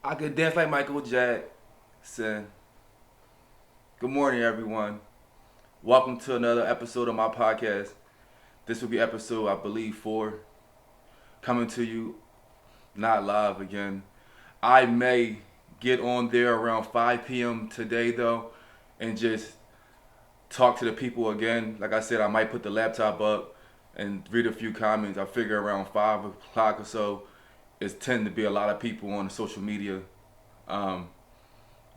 I could dance like Michael Jackson. Good morning, everyone. Welcome to another episode of my podcast. This will be episode, I believe, 4. Coming to you, not live again. I may get on there around 5 p.m. today, though, and just talk to the people again. Like I said, I might put the laptop up and read a few comments. I figure around 5 o'clock or so, it's tend to be a lot of people on social media. Um,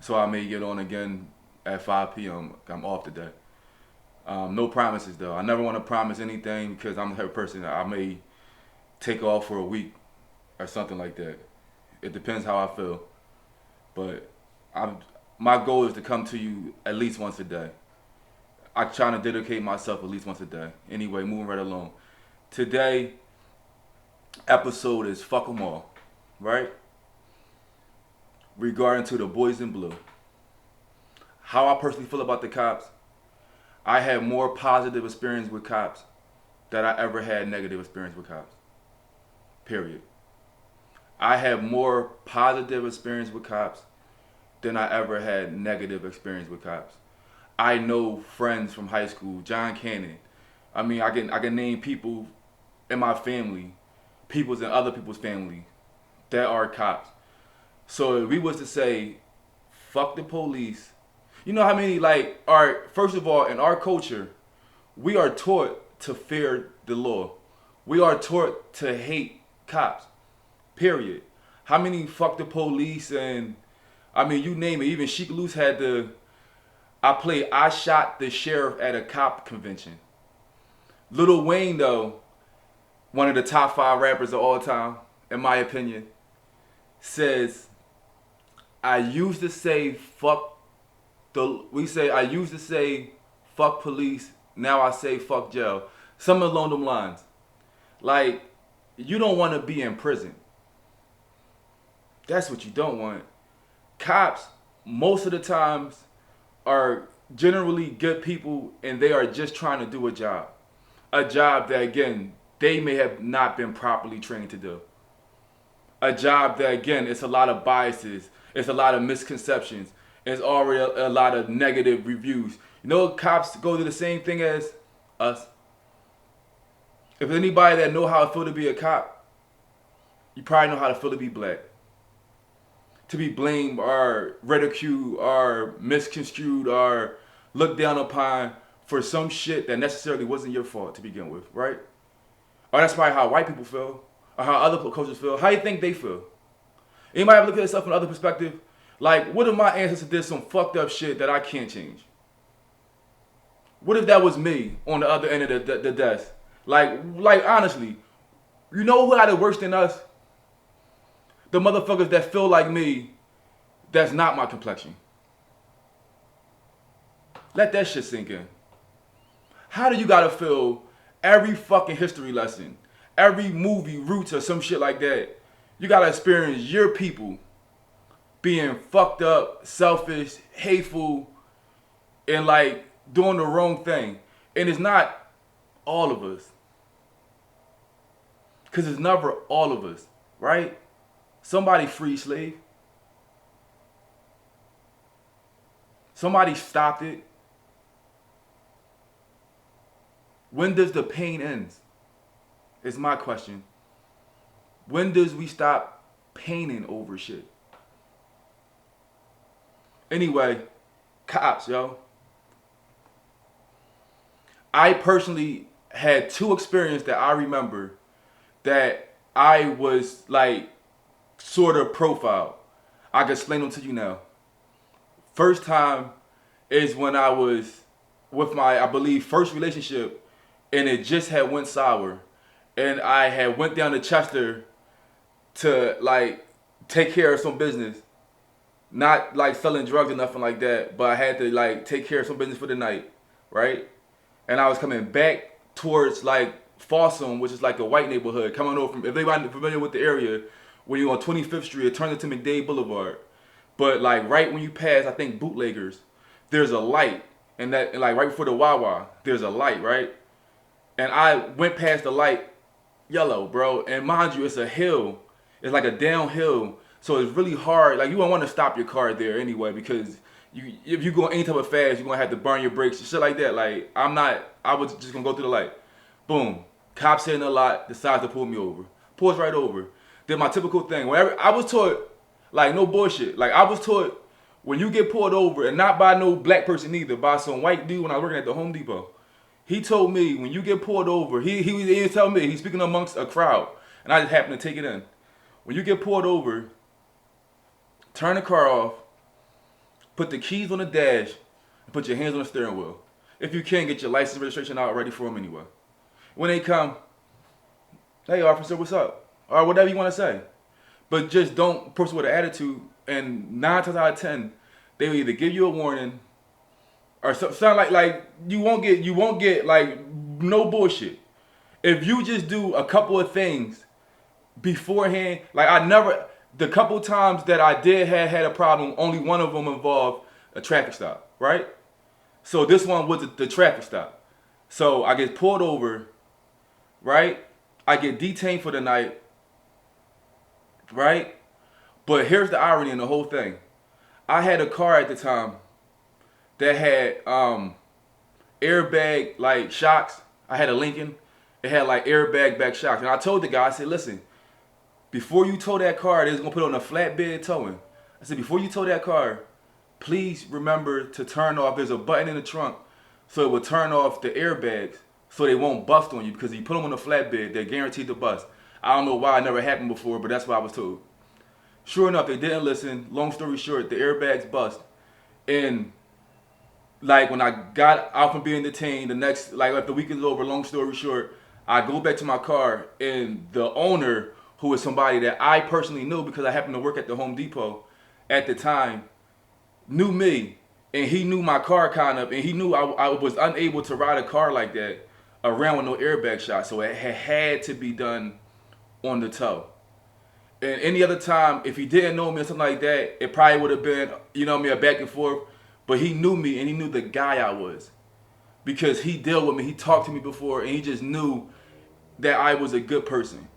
so I may get on again at 5 p.m. I'm off today. No promises though. I never want to promise anything because I'm the type of person that I may take off for a week or something like that. It depends how I feel. But I'm, my goal is to come to you at least once a day. I'm trying to dedicate myself at least once a day. Anyway, moving right along. Today episode is fuck 'em all, right? Regarding to the boys in blue. How I personally feel about the cops, I had more positive experience with cops than I ever had negative experience with cops. Period. I had more positive experience with cops than I ever had negative experience with cops. I know friends from high school, John Cannon. I can name people in my family, people's and other people's family that are cops. So if we was to say, fuck the police, you know how many first of all, in our culture, we are taught to fear the law. We are taught to hate cops. Period. How many fuck the police and you name it. Even Sheik Loose had I shot the sheriff at a cop convention. Lil Wayne though, one of the top 5 rappers of all time, in my opinion, says I used to say I used to say fuck police, now I say fuck jail. Something along them lines. Like, you don't want to be in prison. That's what you don't want. Cops, most of the times, are generally good people and they are just trying to do a job. A job that, again, they may have not been properly trained to do. A job that, again, it's a lot of biases, it's a lot of misconceptions, it's already a lot of negative reviews. You know, cops go through the same thing as us. If anybody that know how it feel to be a cop, you probably know how to feel to be black. To be blamed or ridiculed or misconstrued or looked down upon for some shit that necessarily wasn't your fault to begin with, right? Or that's probably how white people feel, or how other cultures feel. How you think they feel? Anybody ever look at themselves from another perspective? Like, what if my ancestors did some fucked up shit that I can't change? What if that was me on the other end of the desk? Like honestly, you know who had it worse than us? The motherfuckers that feel like me, that's not my complexion. Let that shit sink in. How do you gotta feel every fucking history lesson, every movie, Roots or some shit like that? You gotta experience your people being fucked up, selfish, hateful, and like doing the wrong thing. And it's not all of us. Because it's never all of us, right? Somebody free slave. Somebody stopped it. When does the pain end? Is my question. When does we stop paining over shit? Anyway, cops, yo. I personally had 2 experiences that I remember that I was like sort of profiled. I can explain them to you now. First time is when I was with my, I believe, first relationship, and it just had went sour, and I had went down to Chester to like take care of some business, not like selling drugs or nothing like that, but I had to like take care of some business for the night, right? And I was coming back towards like Folsom, which is like a white neighborhood, coming over from, if anybody familiar with the area, when you're on 25th Street, it turns into McDade Boulevard. But like right when you pass, I think Bootleggers, there's a light, and like right before the Wawa, there's a light, right? And I went past the light, yellow, bro. And mind you, it's a hill. It's like a downhill. So it's really hard. Like you don't want to stop your car there anyway because if you go any type of fast, you're gonna have to burn your brakes and shit like that. Like I'm not. I was just gonna go through the light. Boom. Cop sitting a lot, decides to pull me over. Pulls right over. Did my typical thing. Whenever I was taught, like no bullshit. Like I was taught when you get pulled over, and not by no black person either, by some white dude when I was working at the Home Depot. He told me when you get pulled over, he was telling me, he's speaking amongst a crowd, and I just happened to take it in. When you get pulled over, turn the car off, put the keys on the dash, and put your hands on the steering wheel. If you can, get your license registration out ready for them anyway. When they come, hey officer, what's up? Or whatever you want to say. But just don't approach with an attitude, and 9 times out of 10, they will either give you a warning or sound like you won't get like no bullshit. If you just do a couple of things beforehand, like the couple times that I did had a problem, only one of them involved a traffic stop, right? So this one was the traffic stop. So I get pulled over, right? I get detained for the night, right? But here's the irony in the whole thing. I had a car at the time that had airbag like shocks. I had a Lincoln. It had like airbag back shocks. And I told the guy, I said, listen, before you tow that car, they're gonna put it on a flatbed towing. I said, before you tow that car, please remember to turn off, there's a button in the trunk, so it will turn off the airbags so they won't bust on you, because if you put them on a flatbed, they're guaranteed to bust. I don't know why it never happened before, but that's what I was told. Sure enough, they didn't listen. Long story short, the airbags bust. And like when I got out from being detained, the next, like if the weekend's over, long story short, I go back to my car, and the owner, who is somebody that I personally knew because I happened to work at the Home Depot at the time, knew me, and he knew my car kind of, and he knew I was unable to ride a car like that around with no airbag shot, so it had to be done on the tow. And any other time, if he didn't know me or something like that, it probably would have been, you know what I mean, a back and forth. But he knew me, and he knew the guy I was, because he dealt with me, he talked to me before, and he just knew that I was a good person.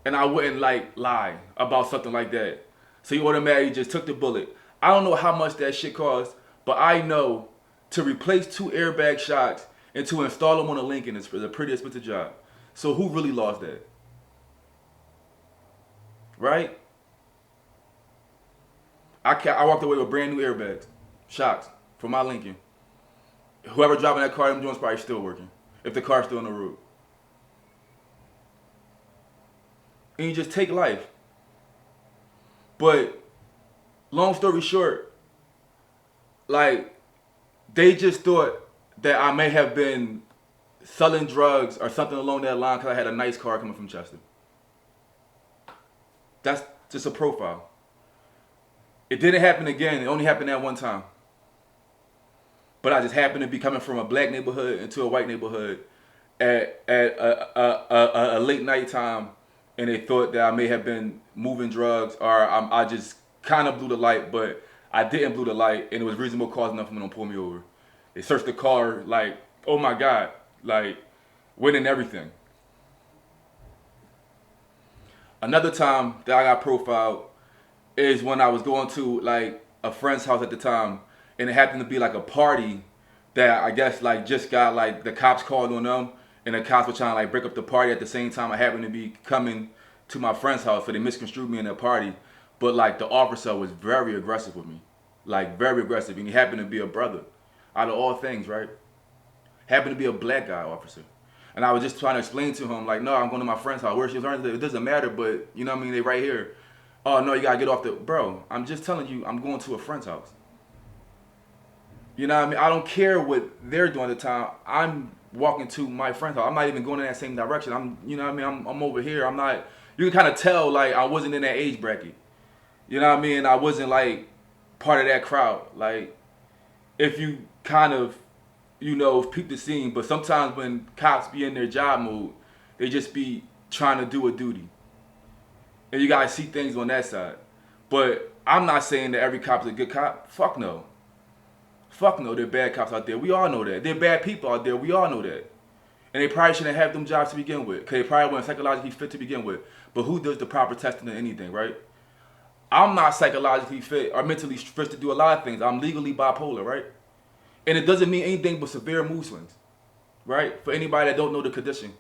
And I wouldn't like lie about something like that. So he automatically just took the bullet. I don't know how much that shit cost, but I know to replace 2 airbag shocks and to install them on a Lincoln is a pretty expensive job. So who really lost that? Right? I walked away with brand new airbags, shocks for my Lincoln. Whoever driving that car, them joints probably still working, if the car's still on the road. And you just take life. But long story short, like they just thought that I may have been selling drugs or something along that line because I had a nice car coming from Chester. That's just a profile. It didn't happen again. It only happened that one time. But I just happened to be coming from a black neighborhood into a white neighborhood at a late night time, and they thought that I may have been moving drugs, or I just kind of blew the light, but I didn't blow the light, and it was reasonable cause enough for them to pull me over. They searched the car like, oh my God, like winning everything. Another time that I got profiled is when I was going to like a friend's house at the time, and it happened to be like a party that I guess like just got like the cops called on them, and the cops were trying to like break up the party at the same time I happened to be coming to my friend's house, so they misconstrued me in that party. But like the officer was very aggressive with me, like very aggressive, and he happened to be a brother, out of all things, right? Happened to be a black guy officer. And I was just trying to explain to him, like, no, I'm going to my friend's house. Where she was, it doesn't matter, but you know what I mean? They right here. Oh, no, you got to get off the, bro, I'm just telling you, I'm going to a friend's house. You know what I mean? I don't care what they're doing at the time. I'm walking to my friend's house. I'm not even going in that same direction. I'm, you know what I mean? I'm over here. I'm not, you can kind of tell, like, I wasn't in that age bracket. You know what I mean? I wasn't, like, part of that crowd. Like, if you kind of, you know, peep the scene, but sometimes when cops be in their job mode, they just be trying to do a duty. And you gotta see things on that side. But I'm not saying that every cop is a good cop. Fuck no. Fuck no, there are bad cops out there. We all know that. There are bad people out there. We all know that. And they probably shouldn't have them jobs to begin with, because they probably weren't psychologically fit to begin with. But who does the proper testing of anything, right? I'm not psychologically fit or mentally fit to do a lot of things. I'm legally bipolar, right? And it doesn't mean anything but severe mood swings, right? For anybody that don't know the condition.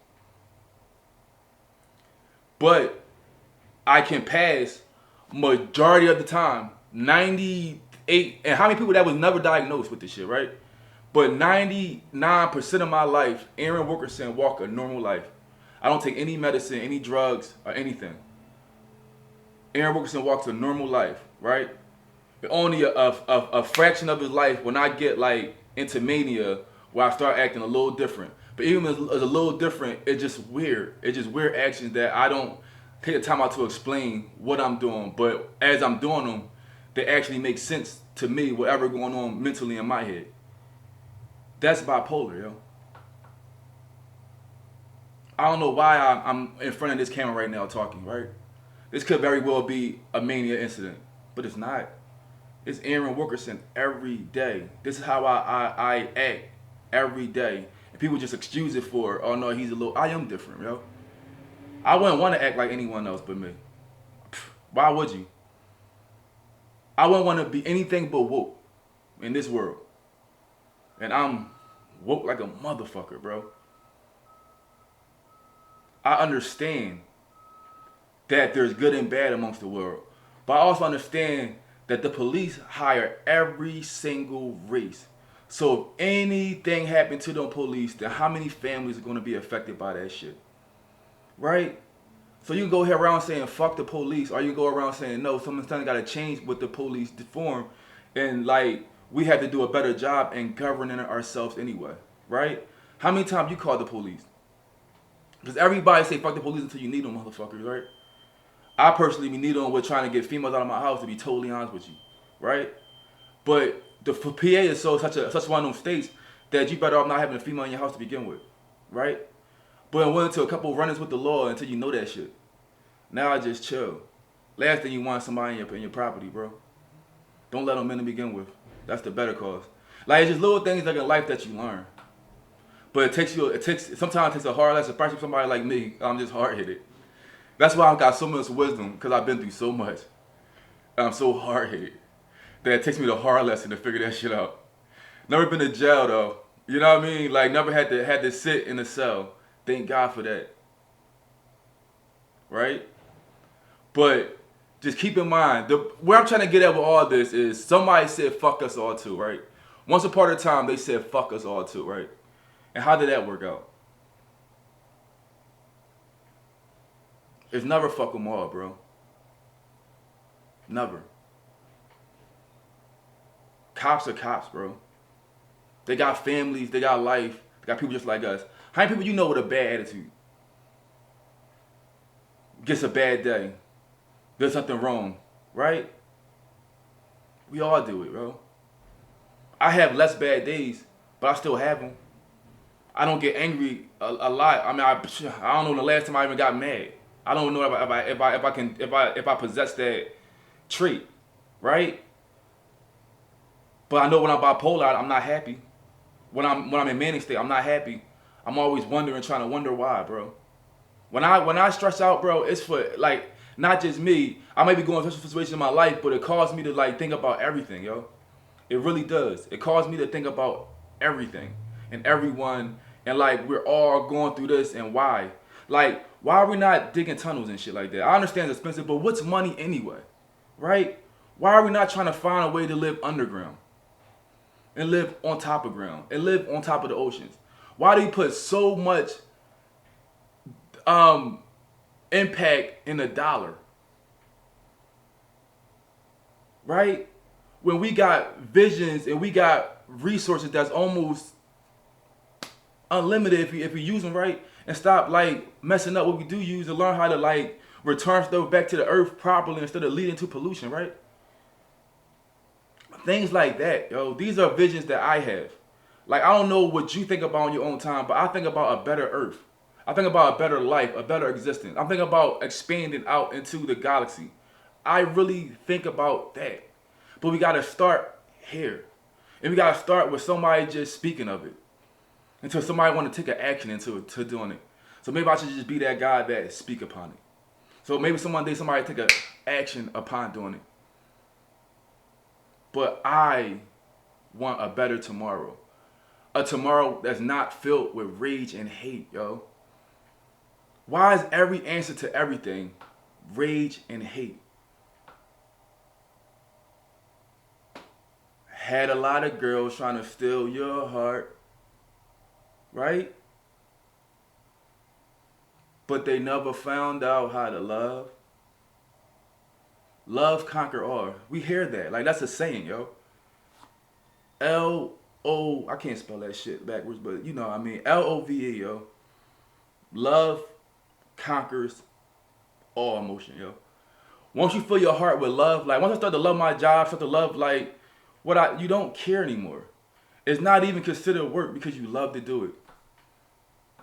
But I can pass majority of the time, 98, and how many people that was never diagnosed with this shit, right? But 99% of my life, Aaron Wilkerson walk a normal life. I don't take any medicine, any drugs, or anything. Aaron Wilkerson walks a normal life, right? Only a fraction of his life when I get like into mania where I start acting a little different. But even as a little different, it's just weird. It's just weird actions that I don't take the time out to explain what I'm doing. But as I'm doing them, they actually make sense to me, whatever going on mentally in my head. That's bipolar, yo. I don't know why I'm in front of this camera right now talking, right? This could very well be a mania incident, but it's not. It's Aaron Wilkerson every day. This is how I act every day. And people just excuse it for, oh no, he's a little, I am different, yo. I wouldn't want to act like anyone else but me. Why would you? I wouldn't want to be anything but woke in this world. And I'm woke like a motherfucker, bro. I understand that there's good and bad amongst the world. But I also understand that the police hire every single race. So if anything happened to them police, then how many families are going to be affected by that shit? Right? So you can go here around saying fuck the police, or you can go around saying no, something's got to change with the police form, and like we have to do a better job in governing ourselves anyway. Right? How many times you call the police? Because everybody say fuck the police until you need them, motherfuckers, right? I personally be needing them with trying to get females out of my house, to be totally honest with you, right? But the PA is such one of those states that you better off not having a female in your house to begin with, right? But I went into a couple of run-ins with the law until you know that shit. Now I just chill. Last thing you want is somebody in your property, bro. Don't let them in to begin with. That's the better cause. Like, it's just little things like in life that you learn. But sometimes it takes a hard lesson, especially somebody like me. I'm just hard-headed. That's why I've got so much wisdom, because I've been through so much. I'm so hard-headed that it takes me the hard lesson to figure that shit out. Never been to jail though. You know what I mean? Like, never had to sit in a cell. Thank God for that. Right? But just keep in mind, where I'm trying to get at with all this is somebody said fuck us all too, right? Once upon a time, they said fuck us all too, right? And how did that work out? It's never fuck them all, bro. Never. Cops are cops, bro. They got families, they got life, they got people just like us. How many people you know with a bad attitude? Gets a bad day. Does something wrong, right? We all do it, bro. I have less bad days, but I still have them. I don't get angry a lot. I mean, I don't know the last time I even got mad. I don't know if I possess that trait, right? But I know when I'm bipolar, I'm not happy. When I'm in manic state, I'm not happy. I'm always trying to wonder why, bro. When I stress out, bro, it's for like not just me. I may be going through situations in my life, but it caused me to like think about everything, yo. It really does. It caused me to think about everything and everyone, and like we're all going through this, and why? Like, why are we not digging tunnels and shit like that? I understand it's expensive, but what's money anyway, right? Why are we not trying to find a way to live underground and live on top of ground and live on top of the oceans? Why do you put so much impact in a dollar, right? When we got visions and we got resources that's almost unlimited if we use them right, and stop like messing up what we do use, and learn how to like return stuff back to the earth properly instead of leading to pollution, right? Things like that, yo. These are visions that I have. Like, I don't know what you think about on your own time, but I think about a better earth. I think about a better life, a better existence. I'm thinking about expanding out into the galaxy. I really think about that. But we got to start here. And we got to start with somebody just speaking of it, until somebody want to take an action to doing it. So maybe I should just be that guy that speak upon it. So maybe one day somebody take action upon doing it. But I want a better tomorrow. A tomorrow that's not filled with rage and hate, yo. Why is every answer to everything rage and hate? Had a lot of girls trying to steal your heart, right? But they never found out how to love. Love conquer all. We hear that. Like, that's a saying, yo. I can't spell that shit backwards, but you know what I mean. LOVE, yo. Love conquers all emotion, yo. Once you fill your heart with love, like once I start to love my job, start to love like you don't care anymore. It's not even considered work because you love to do it.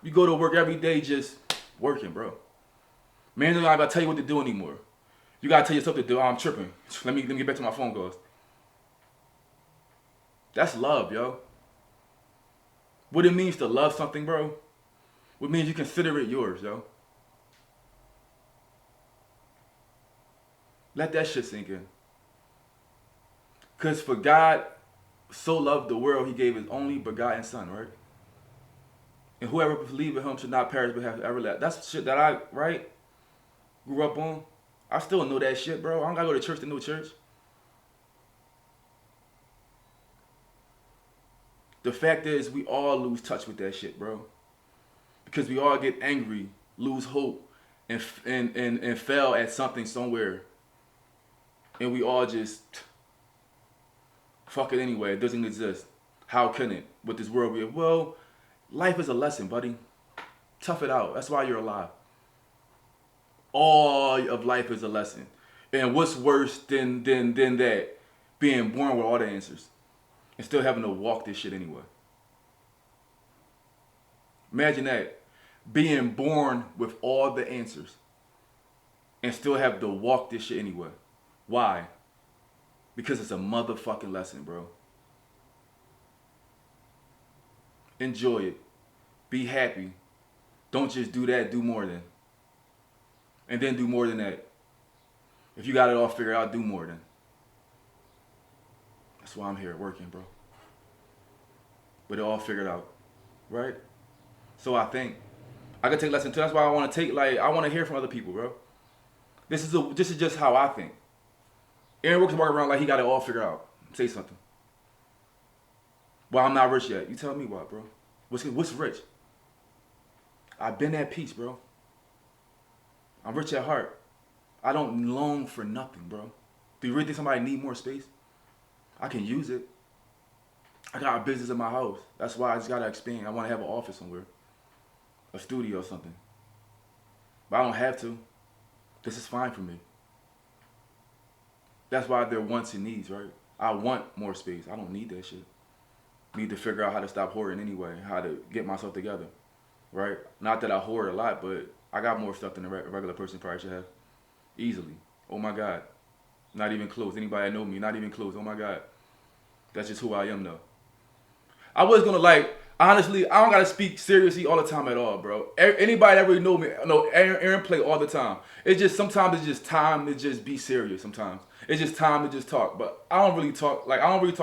You go to work every day just working, bro. Man, I'm not gonna tell you what to do anymore. You gotta tell yourself to do. Oh, I'm tripping. Let me get back to my phone calls. That's love, yo. What it means to love something, bro. What means you consider it yours, yo. Let that shit sink in. Because for God so loved the world, he gave his only begotten son, right? And whoever believes in him should not perish but have everlasting. That's shit that I, right, grew up on. I still know that shit, bro. I don't gotta go to church to know church. The fact is, we all lose touch with that shit, bro. Because we all get angry, lose hope, and fail at something somewhere. And we all just fuck it anyway. It doesn't exist. How can it? With this world we have? Well, life is a lesson, buddy. Tough it out. That's why you're alive. All of life is a lesson. And what's worse than that? Being born with all the answers. And still having to walk this shit anyway. Imagine that. Being born with all the answers. And still have to walk this shit anyway. Why? Because it's a motherfucking lesson, bro. Enjoy it. Be happy. Don't just do that, do more than. And then do more than that. If you got it all figured out, do more than. That's why I'm here working, bro. But it all figured out. Right? So I think I could take lessons too. That's why I want to I want to hear from other people, bro. This is just how I think. Aaron Brooks walking around like he got it all figured out. Say something. Well, I'm not rich yet. You tell me what, bro. What's rich? I've been at peace, bro. I'm rich at heart. I don't long for nothing, bro. Do you really think somebody need more space? I can use it. I got a business in my house. That's why I just gotta expand. I want to have an office somewhere. A studio or something. But I don't have to. This is fine for me. That's why there are wants and needs, right? I want more space. I don't need that shit. Need to figure out how to stop hoarding anyway, how to get myself together, right? Not that I hoard a lot, but I got more stuff than a regular person probably should have. Easily. Oh my God. Not even close. Anybody that know me, not even close. Oh my God. That's just who I am though. I was gonna honestly, I don't gotta speak seriously all the time at all, bro. Anybody that really know me, Aaron play all the time. Sometimes it's just time to just be serious sometimes. It's just time to just talk. But I don't really talk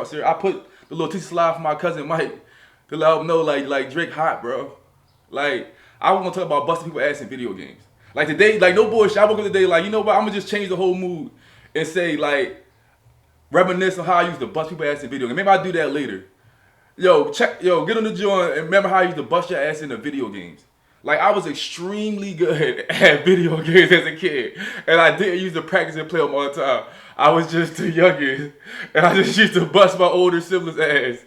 serious. I put the little teacher slide for my cousin Mike to let him know like Drake hot, bro. Like, I want to talk about busting people ass in video games. Like today, like no bullshit. I woke up today like, you know what, I'm gonna just change the whole mood and say like reminisce on how I used to bust people ass in video games. Maybe I'll do that later. Get on the joint and remember how I used to bust your ass in the video games. Like, I was extremely good at video games as a kid. And I didn't used to practice and play them all the time. I was just too youngin'. And I just used to bust my older siblings' ass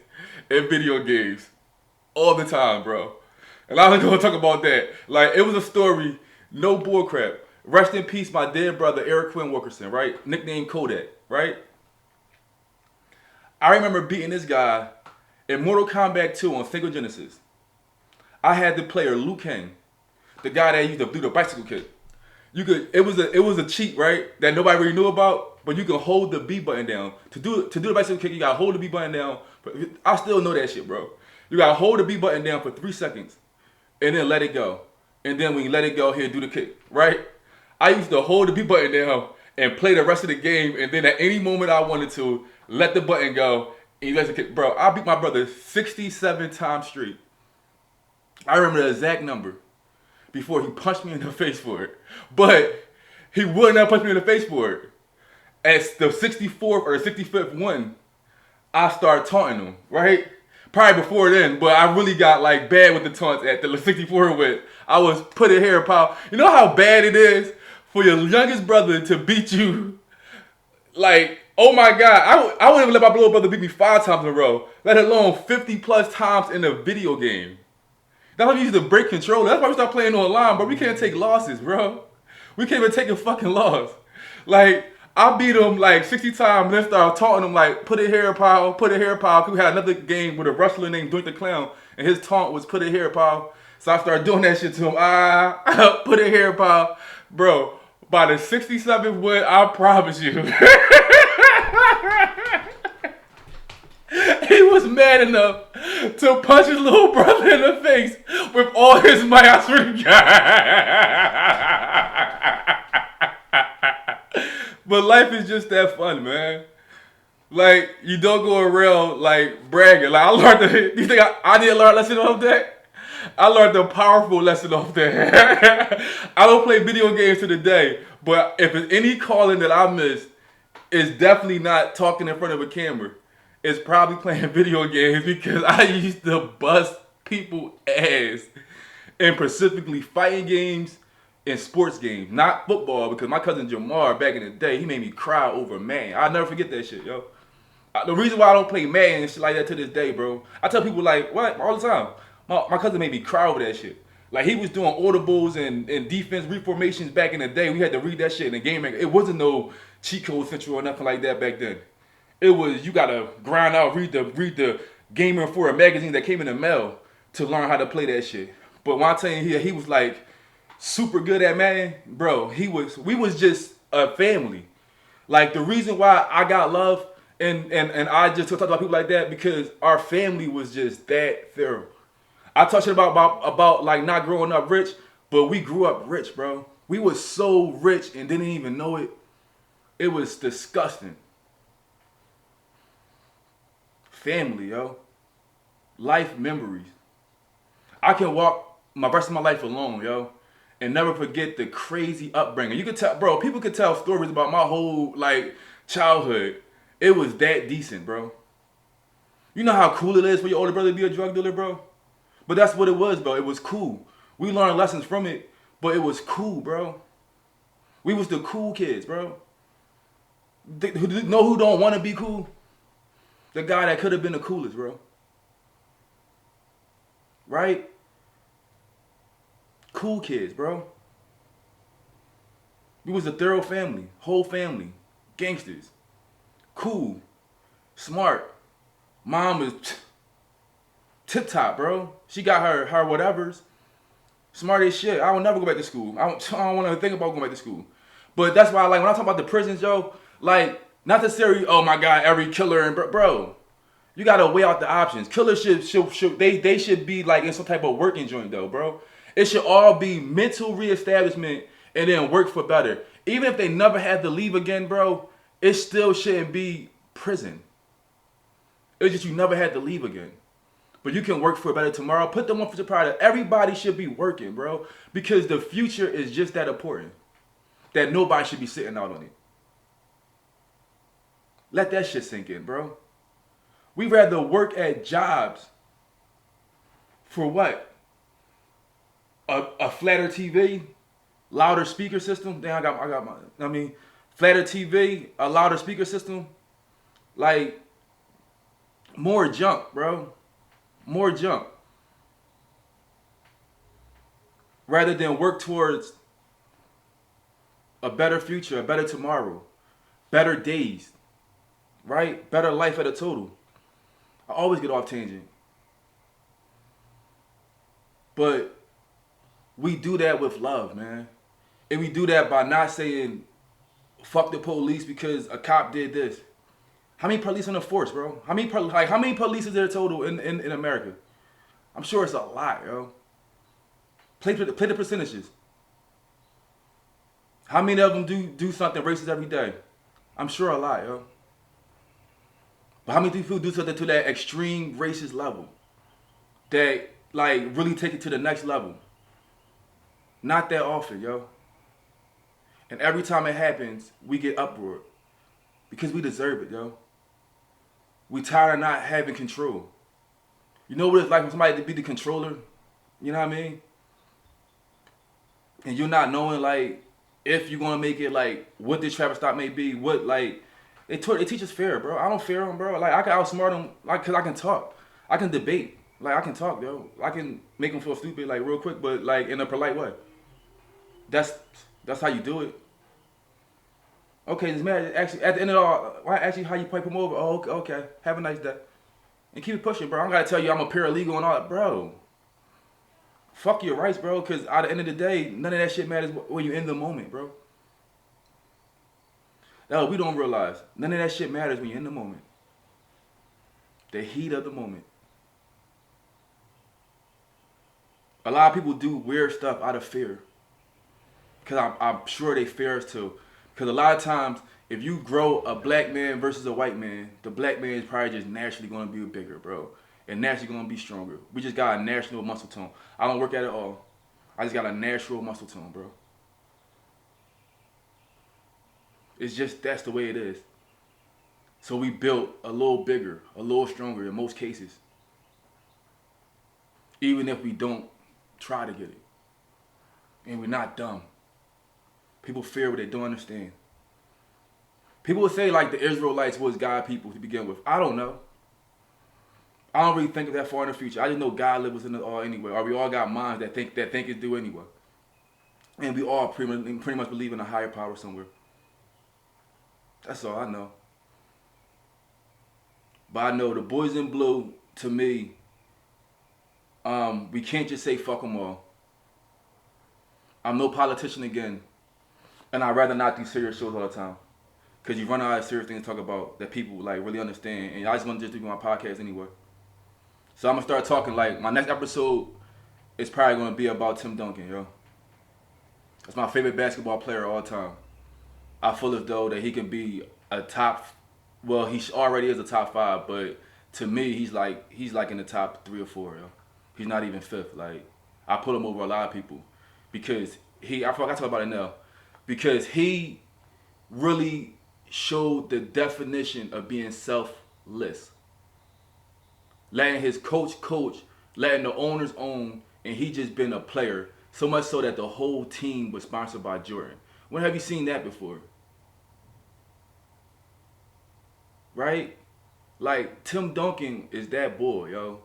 in video games. All the time, bro. And I was gonna talk about that. Like, it was a story, no bullcrap. Rest in peace, my dear brother, Eric Quinn Wilkerson, right? Nicknamed Kodak, right? I remember beating this guy in Mortal Kombat 2 on Sega Genesis. I had the player Liu Kang, the guy that used to do the bicycle kick. It was a cheat, right? That nobody really knew about, but you can hold the B button down. To do the bicycle kick, you gotta hold the B button down. I still know that shit, bro. You gotta hold the B button down for 3 seconds and then let it go. And then when you let it go, he'll do the kick, right? I used to hold the B button down and play the rest of the game, and then at any moment I wanted to, let the button go, and you guys can, bro, I beat my brother 67 times straight. I remember the exact number before he punched me in the face for it. But he would not punch me in the face for it. At the 64th or 65th one, I started taunting him, right? Probably before then, but I really got like bad with the taunts at the 64 with. I was putting hair power. You know how bad it is for your youngest brother to beat you? Like, oh my God, I wouldn't even let my little brother beat me 5 times in a row, let alone 50 plus times in a video game. That's why we used to break control. That's why we start playing online, bro. We can't take losses, bro. We can't even take a fucking loss. Like, I beat him like 60 times and then started taunting him like, put a hair pile, put a hair pile. We had another game with a wrestler named Doink the Clown, and his taunt was put a hair pile. So I started doing that shit to him. Put a hair pile. Bro, by the 67th win, I promise you. He was mad enough to punch his little brother in the face with all his might. I swear to God. But life is just that fun, man. Like, you don't go around, like, bragging. Like, I learned the, you think I didn't learn a lesson off that? I learned a powerful lesson off that. I don't play video games to the day, but if it's any calling that I miss, it's definitely not talking in front of a camera. It's probably playing video games because I used to bust people ass in specifically fighting games and sports games, not football, because my cousin Jamar back in the day, he made me cry over Madden. I'll never forget that shit, yo. The reason why I don't play Madden and shit like that to this day, bro, I tell people like, what? All the time. My cousin made me cry over that shit. Like, he was doing audibles and defense reformations back in the day. We had to read that shit in the game. It wasn't no cheat code central or nothing like that back then. It was, you gotta grind out, read the Gamer for a magazine that came in the mail to learn how to play that shit. But when I tell you he was like super good at Madden, bro, we was just a family. Like, the reason why I got love and I just talk about people like that because our family was just that thorough. I talk shit about like not growing up rich, but we grew up rich, bro. We was so rich and didn't even know it. It was disgusting. Family, yo. Life memories. I can walk my rest of my life alone, yo, and never forget the crazy upbringing. You could tell, bro, people could tell stories about my whole, like, childhood. It was that decent, bro. You know how cool it is for your older brother to be a drug dealer, bro? But that's what it was, bro. It was cool. We learned lessons from it, but it was cool, bro. We was the cool kids, bro. Know who don't want to be cool? The guy that could have been the coolest, bro. Right? Cool kids, bro. We was a thorough family. Whole family. Gangsters. Cool. Smart. Mom was tip top, bro. She got her whatevers. Smart as shit. I will never go back to school. I don't want to think about going back to school. But that's why, like, when I talk about the prisons, yo, like, not necessarily, oh my God, every killer and bro, you gotta weigh out the options. Killers they should be like in some type of working joint though, bro. It should all be mental reestablishment and then work for better. Even if they never had to leave again, bro, it still shouldn't be prison. It's just you never had to leave again. But you can work for a better tomorrow. Put them on for the product. Everybody should be working, bro. Because the future is just that important. That nobody should be sitting out on it. Let that shit sink in, bro. We rather work at jobs for what? A flatter TV, louder speaker system. Damn, I got my. I mean, flatter TV, a louder speaker system. Like, more junk, bro. More junk. Rather than work towards a better future, a better tomorrow, better days. Right? Better life at a total. I always get off tangent. But we do that with love, man. And we do that by not saying, fuck the police because a cop did this. How many police on the force, bro? How many police is there total in America? I'm sure it's a lot, yo. Play the percentages. How many of them do something racist every day? I'm sure a lot, yo. But how many people do something to that extreme racist level that like really take it to the next level? Not that often, yo. And every time it happens, we get uproar because we deserve it, yo. We tired of not having control. You know what it's like for somebody to be the controller? You know what I mean? And you're not knowing like if you're gonna make it, like what this traffic stop may be, what like they teach us fair, bro. I don't fear them, bro. Like I can outsmart them, like cause I can talk, I can debate, like I can talk, yo. I can make them feel stupid, like real quick, but like in a polite way. That's that's how you do it. Okay, this man actually at the end of it all, why actually how you pipe him over? Oh, okay, okay. Have a nice day. And keep it pushing, bro. I don't gotta tell you I'm a paralegal and all that, bro. Fuck your rights, bro, because at the end of the day, none of that shit matters when you're in the moment, bro. No, we don't realize. None of that shit matters when you're in the moment. The heat of the moment. A lot of people do weird stuff out of fear. Because I'm sure they fear us too. Because a lot of times, if you grow a black man versus a white man, the black man is probably just naturally going to be bigger, bro. And naturally going to be stronger. We just got a natural muscle tone. I don't work at it all. I just got a natural muscle tone, bro. It's just, that's the way it is. So we built a little bigger, a little stronger in most cases. Even if we don't try to get it. And we're not dumb. People fear what they don't understand. People would say like the Israelites was God people to begin with. I don't know. I don't really think of that far in the future. I just know God lives in us all anyway. Or we all got minds that think it's due anyway. And we all pretty much believe in a higher power somewhere. That's all I know. But I know the boys in blue, to me, we can't just say fuck them all. I'm no politician again. And I'd rather not do serious shows all the time. Because you run out of serious things to talk about that people like really understand. And I just want to just do my podcast anyway. So I'm going to start talking like, my next episode is probably going to be about Tim Duncan, yo. That's my favorite basketball player of all time. I feel as though that he can be a top, well, he already is a top 5, but to me, he's like in the top 3 or 4, yo. He's not even 5th. Like, I put him over a lot of people because I forgot to talk about it now, because he really showed the definition of being selfless. Letting his coach, letting the owners own, and he just been a player. So much so that the whole team was sponsored by Jordan. When have you seen that before? Right? Like, Tim Duncan is that boy, yo.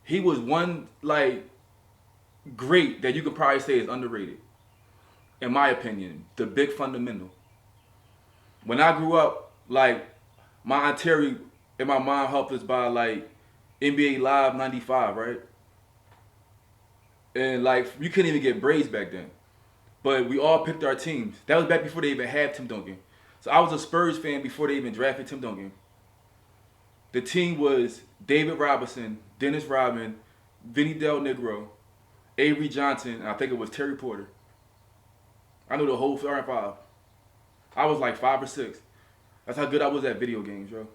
He was one, like, great that you could probably say is underrated. In my opinion, the big fundamental. When I grew up, like, my Aunt Terry and my mom helped us buy, like, NBA Live 95, right? And, like, you couldn't even get braids back then. But we all picked our teams. That was back before they even had Tim Duncan. So I was a Spurs fan before they even drafted Tim Duncan. The team was David Robinson, Dennis Rodman, Vinny Del Negro, Avery Johnson, and I think it was Terry Porter. I know the whole starting 5. I was like 5 or 6. That's how good I was at video games, yo.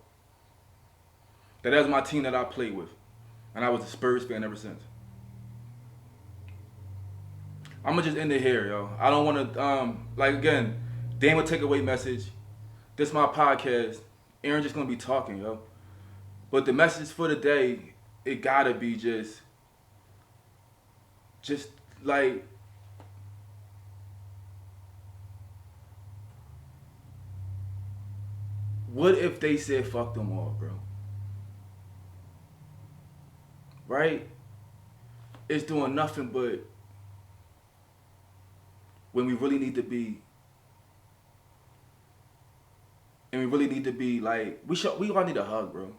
That was my team that I played with. And I was a Spurs fan ever since. I'm going to just end it here, yo. I don't want to, like, again, Dame a takeaway message. This is my podcast. Aaron just going to be talking, yo. But the message for the day, it got to be just like, what if they said fuck them all, bro? Right? It's doing nothing but when we really need to be, and we really need to be like, we all need a hug, bro.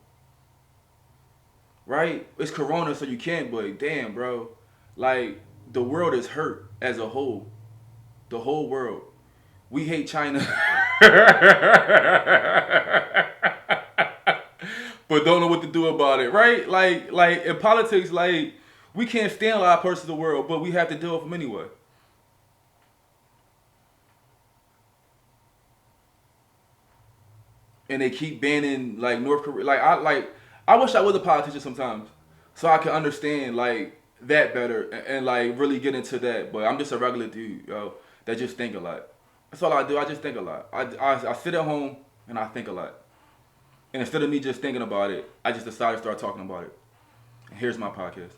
Right? It's Corona, so you can't, but damn, bro. Like, the world is hurt as a whole. The whole world. We hate China. But don't know what to do about it, right? Like in politics, like, we can't stand a lot of parts of the world, but we have to deal with them anyway. and they keep banning like North Korea. I wish I was a politician sometimes, so I can understand like that better and like really get into that. But I'm just a regular dude, yo, that just think a lot. That's all I do. I just think a lot. I sit at home and I think a lot. And instead of me just thinking about it, I just decided to start talking about it. And here's my podcast.